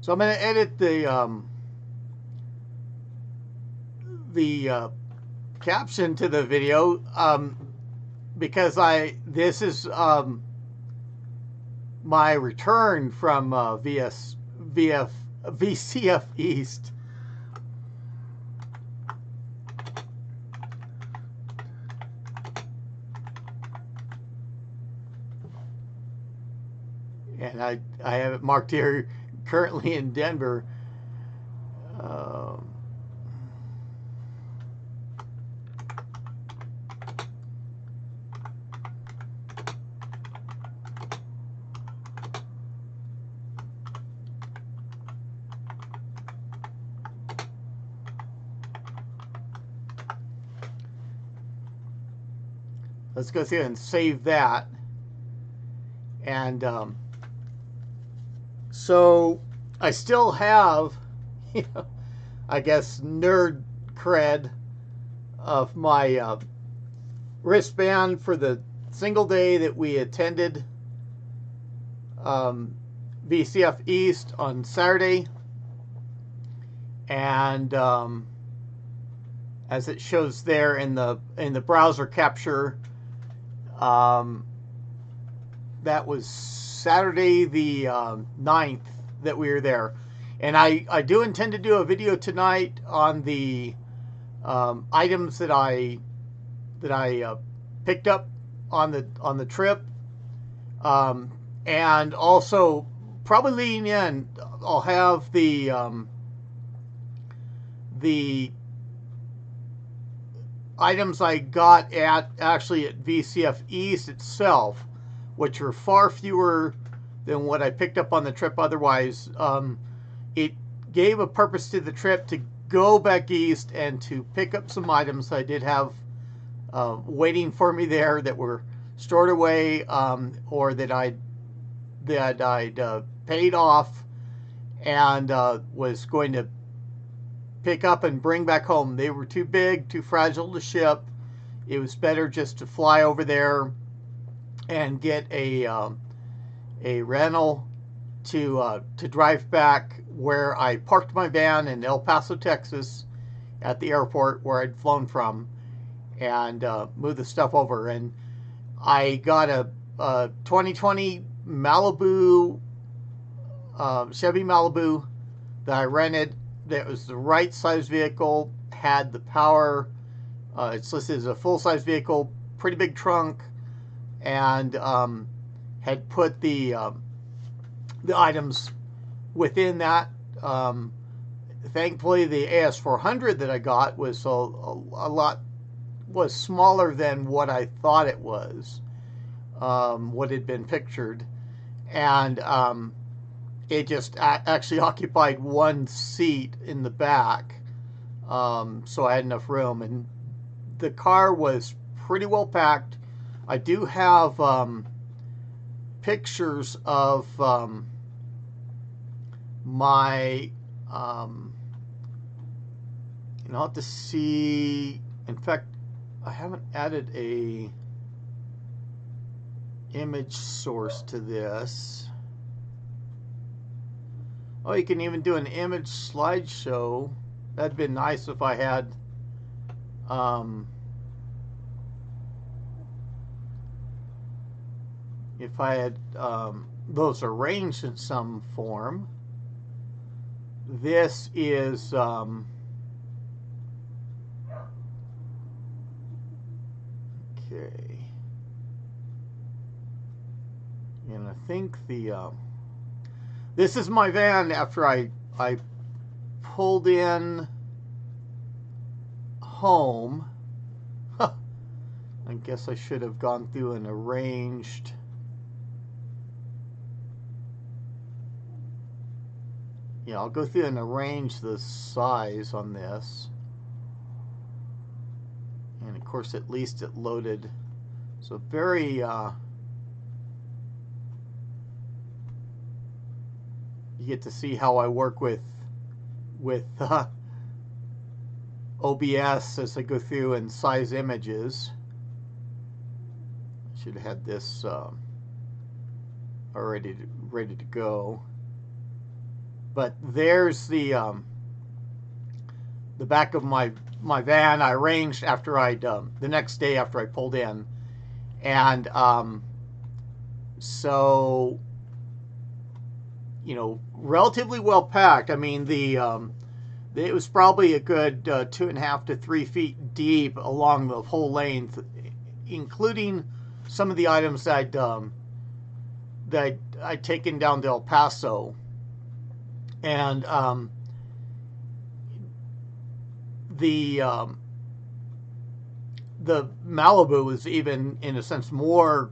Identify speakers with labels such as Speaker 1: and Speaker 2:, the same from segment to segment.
Speaker 1: So I'm going to edit the caption to the video because this is my return from VCF East. And I have it marked here, currently in Denver. Let's go through and save that. And so I still have, you know, I guess, nerd cred of my wristband for the single day that we attended VCF East on Saturday. And as it shows there in the browser capture, that was Saturday the 9th that we were there. And I do intend to do a video tonight on the items that I picked up on the trip, and also probably leading in, I'll have the items I got actually at VCF East itself, which are far fewer than what I picked up on the trip otherwise. It gave a purpose to the trip to go back east and to pick up some items I did have waiting for me there that were stored away, or that I'd paid off and was going to pick up and bring back home. They were too big, too fragile to ship. It was better just to fly over there and get a rental to drive back where I parked my van in El Paso, Texas, at the airport where I'd flown from, and move the stuff over. And I got a 2020 Malibu, Chevy Malibu that I rented. That was the right size vehicle, had the power. It's listed as a full size vehicle, pretty big trunk, and had put the items within that. Thankfully, the AS400 that I got was a lot smaller than what I thought it was, what had been pictured, and it just actually occupied one seat in the back, so I had enough room, and the car was pretty well packed. I do have pictures of my, I'll have to see. In fact, I haven't added a image source to this. Oh, you can even do an image slideshow. That'd been nice if I had those arranged in some form. This is okay, and I think this is my van after I pulled in home. I guess I should have gone through and arranged. Yeah, I'll go through and arrange the size on this. And of course, at least it loaded. So very you get to see how I work with OBS as I go through and size images. I should have had this are ready to go. But there's the back of my van. I arranged after the next day after I pulled in, and so relatively well packed. I mean it was probably a good 2.5 to 3 feet deep along the whole length, including some of the items that I'd taken down to El Paso, and the Malibu was even in a sense more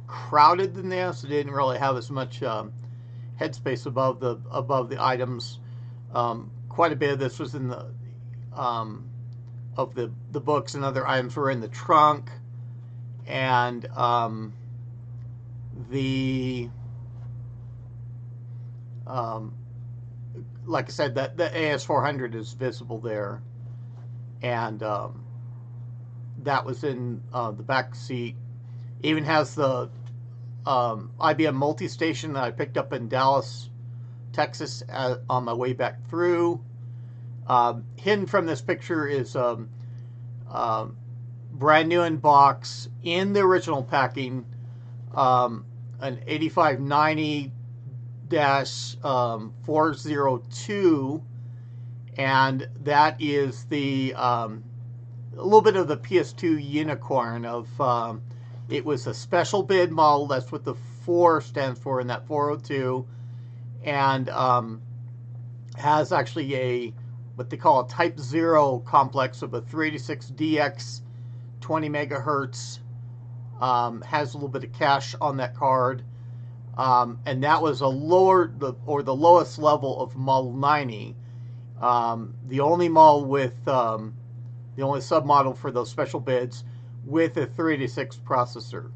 Speaker 1: crowded than this. It didn't really have as much headspace above the items. Quite a bit of this was in the of the books and other items were in the trunk, and like I said, that the AS400 is visible there, and that was in the back seat. Even has the IBM multi-station that I picked up in Dallas, Texas, on my way back through. Hidden from this picture is brand new in box in the original packing, an 8590-402, and that is the a little bit of the PS2 unicorn of it was a special bid model. That's what the 4 stands for in that 402, and has actually a what they call a Type 0 complex of a 386DX 20 megahertz. Has a little bit of cache on that card, and that was the lowest level of Model 90. The only model with the only submodel for those special bids with a 386 processor.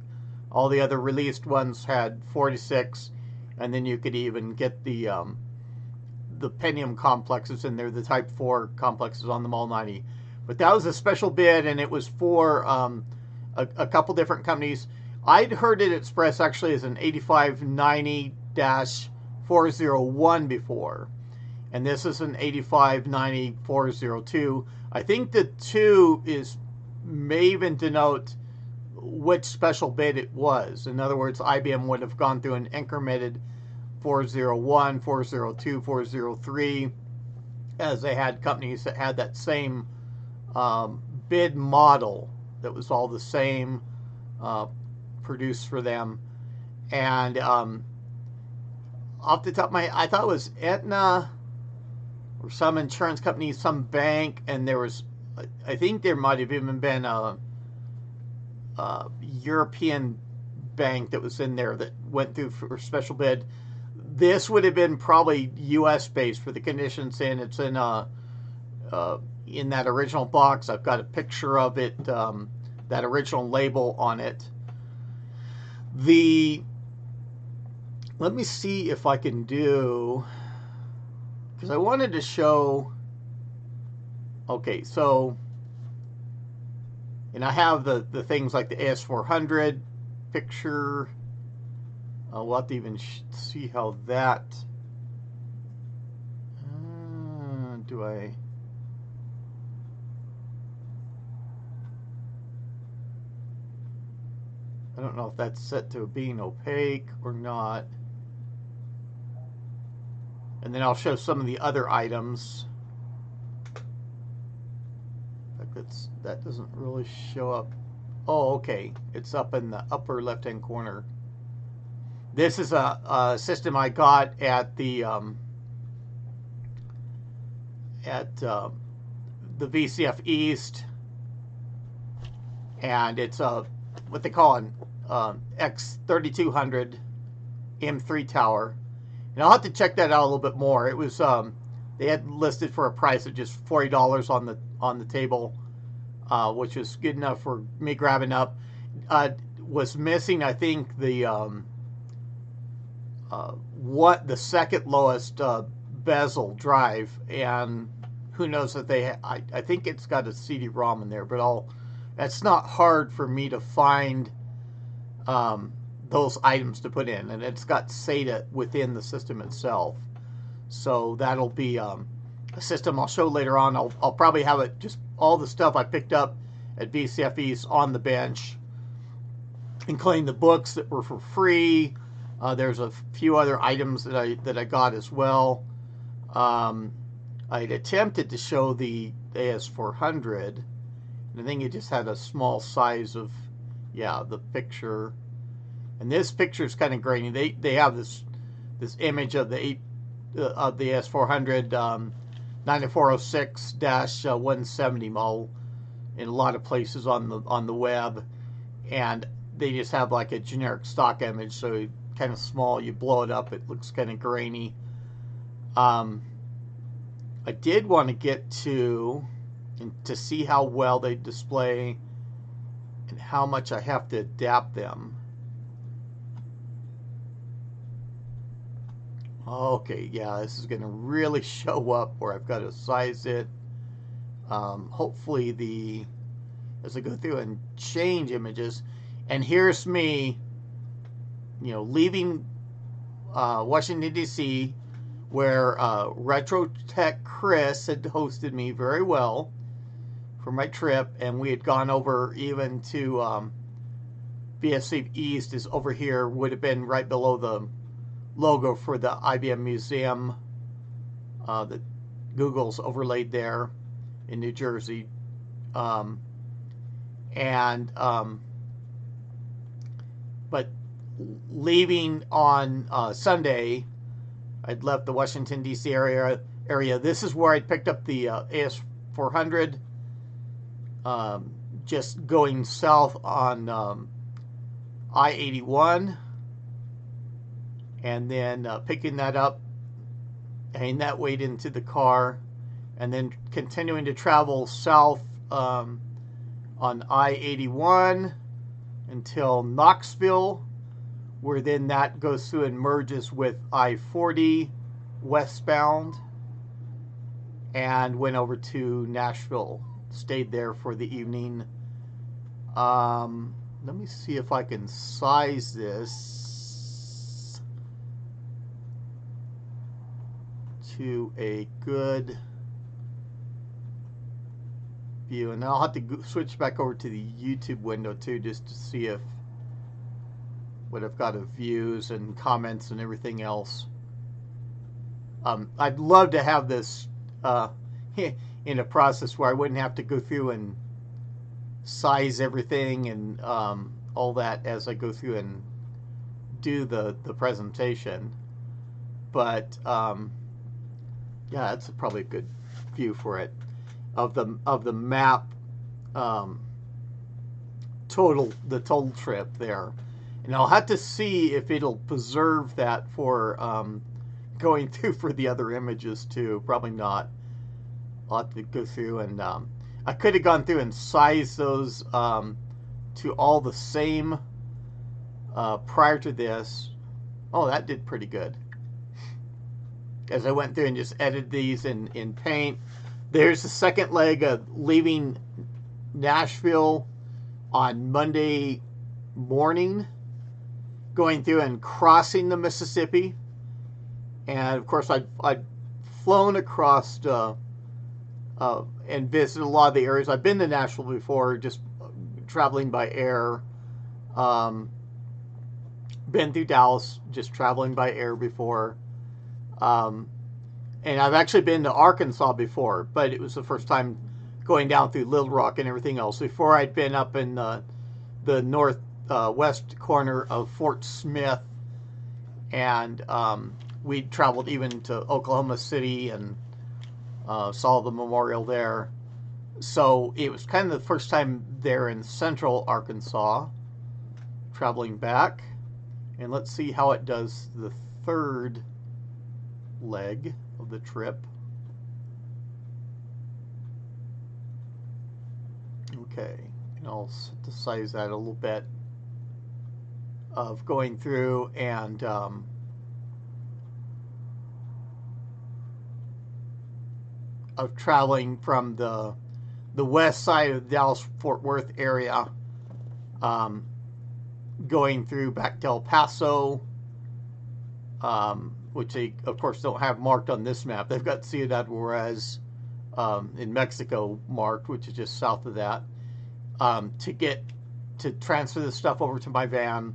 Speaker 1: All the other released ones had 46, and then you could even get the Pentium complexes in there, the Type 4 complexes on the Model 90. But that was a special bid, and it was for a couple different companies. I'd heard it expressed actually as an 8590-401 before, and this is an 8590-402. I think the 2 may even denote which special bid it was. In other words, IBM would have gone through an incremented 401, 402, 403, as they had companies that had that same bid model that was all the same, produced for them. And off the top of my head, I thought it was Aetna or some insurance company, some bank, and there was, I think there might have even been a European bank that was in there that went through for special bid. This would have been probably U.S. based for the conditions, and it's in that original box. I've got a picture of it, that original label on it. Let me see if I can do, because I wanted to show. Okay, so, and I have the things like the AS400 picture. We'll have to even see how that. Do I? I don't know if that's set to being opaque or not. And then I'll show some of the other items. In fact, that doesn't really show up. Oh, okay. It's up in the upper left-hand corner. This is a system I got at the VCF East, and it's what they call an X3200 M3 tower. And I'll have to check that out a little bit more. It was they had listed for a price of just $40 on the table, which was good enough for me grabbing up. Was missing, I think, the the second lowest bezel drive, and who knows that I think it's got a CD-ROM in there, but that's not hard for me to find those items to put in, and it's got SATA within the system itself. So that'll be a system I'll show later on. I'll probably have it just all the stuff I picked up at VCF East on the bench, including the books that were for free. There's a few other items that I got as well. I'd attempted to show the AS400, and I think it just had a small size of, yeah, the picture. And this picture is kind of grainy. They have this image of the AS400 9406-170 model in a lot of places on the web, and they just have like a generic stock image, so kind of small. You blow it up, it looks kind of grainy. I did want to get to see how well they display and how much I have to adapt them. Okay, yeah, this is going to really show up where I've got to size it. Hopefully as I go through and change images, and here's me, leaving Washington, D.C., where Retrotech Chris had hosted me very well for my trip, and we had gone over even to VCF East is over here, would have been right below the logo for the IBM Museum that Google's overlaid there in New Jersey. But leaving on Sunday, I'd left the Washington, D.C. area. This is where I'd picked up the AS400, just going south on I-81, and then picking that up, hanging that weight into the car, and then continuing to travel south on I-81 until Knoxville, where then that goes through and merges with I-40 westbound, and went over to Nashville. Stayed there for the evening. Let me see if I can size this to a good view, and I'll have to switch back over to the YouTube window too, just to see if what I've got of views and comments and everything else. I'd love to have this in a process where I wouldn't have to go through and size everything and all that as I go through and do the presentation. But yeah, that's probably a good view for it of the map, total trip there. And I'll have to see if it'll preserve that for going through for the other images too. Probably not. I'll have to go through and I could have gone through and sized those to all the same prior to this. Oh, that did pretty good. As I went through and just edited these in Paint. There's the second leg of leaving Nashville on Monday morning, going through and crossing the Mississippi. And of course I'd flown across and visited a lot of the areas. I've been to Nashville before, just traveling by air. Been through Dallas, just traveling by air before. And I've actually been to Arkansas before, but it was the first time going down through Little Rock and everything else. Before, I'd been up in the northwest corner of Fort Smith, and we traveled even to Oklahoma City and saw the memorial there. So it was kind of the first time there in central Arkansas, traveling back. And let's see how it does the third leg of the trip. Okay, and I'll set to size that a little bit of going through and of traveling from the west side of the Dallas-Fort Worth area going through back to El Paso, which they, of course, don't have marked on this map. They've got Ciudad Juarez in Mexico marked, which is just south of that, to transfer the stuff over to my van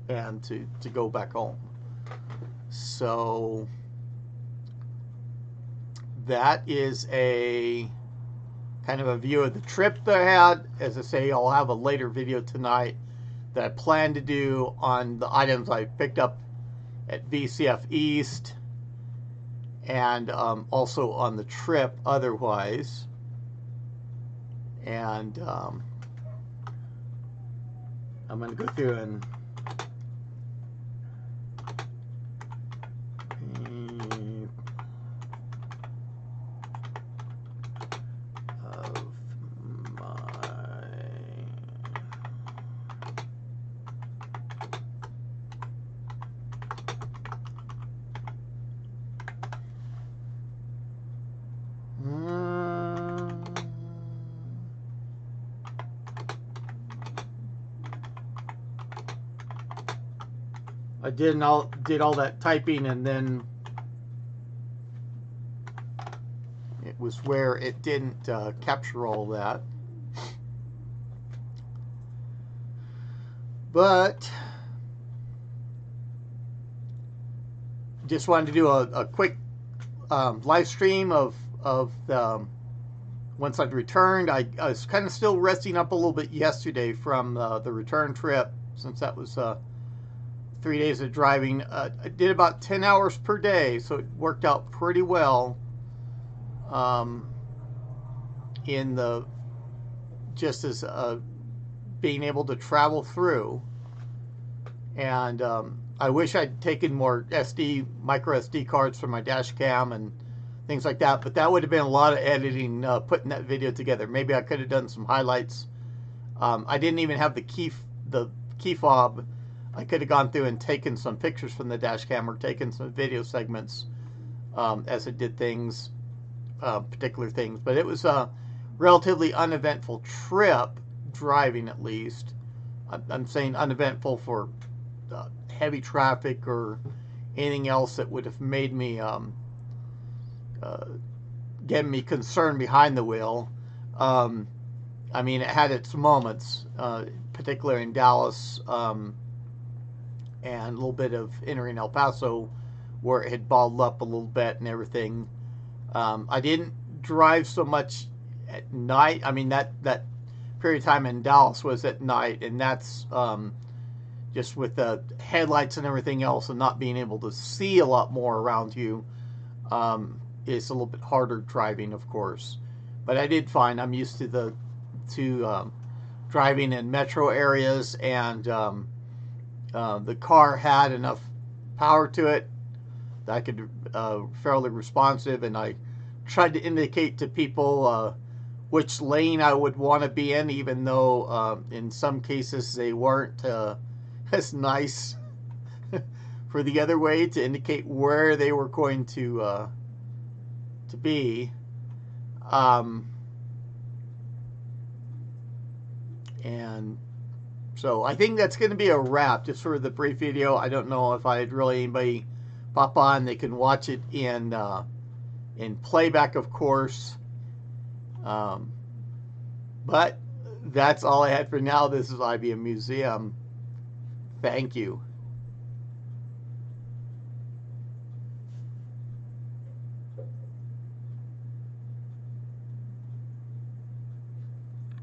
Speaker 1: and to go back home. So that is a kind of a view of the trip that I had. As I say, I'll have a later video tonight that I plan to do on the items I picked up at VCF East and also on the trip otherwise. And I'm going to go through and I did all that typing, and then it was where it didn't capture all that. But just wanted to do a quick live stream of once I'd returned. I was kind of still resting up a little bit yesterday from the return trip, since that was 3 days of driving. I did about 10 hours per day, so it worked out pretty well in the just as being able to travel through. And I wish I'd taken more micro SD cards for my dash cam and things like that, but that would have been a lot of editing, putting that video together. Maybe I could have done some highlights. I didn't even have the key fob. I could have gone through and taken some pictures from the dash cam or taken some video segments as it did things, particular things. But it was a relatively uneventful trip, driving at least. I'm saying uneventful for heavy traffic or anything else that would have made me get me concerned behind the wheel. I mean, it had its moments, particularly in Dallas, and a little bit of entering El Paso, where it had balled up a little bit and everything. I didn't drive so much at night. I mean, that period of time in Dallas was at night, and that's just with the headlights and everything else, and not being able to see a lot more around you. It's a little bit harder driving, of course, but I did find I'm used to driving in metro areas, and the car had enough power to it that I could fairly responsive, and I tried to indicate to people which lane I would want to be in, even though in some cases they weren't as nice for the other way to indicate where they were going to be. And so I think that's going to be a wrap just for the brief video. I don't know if I'd really anybody pop on. They can watch it in playback, of course. But that's all I had for now. This is IBM Museum. Thank you.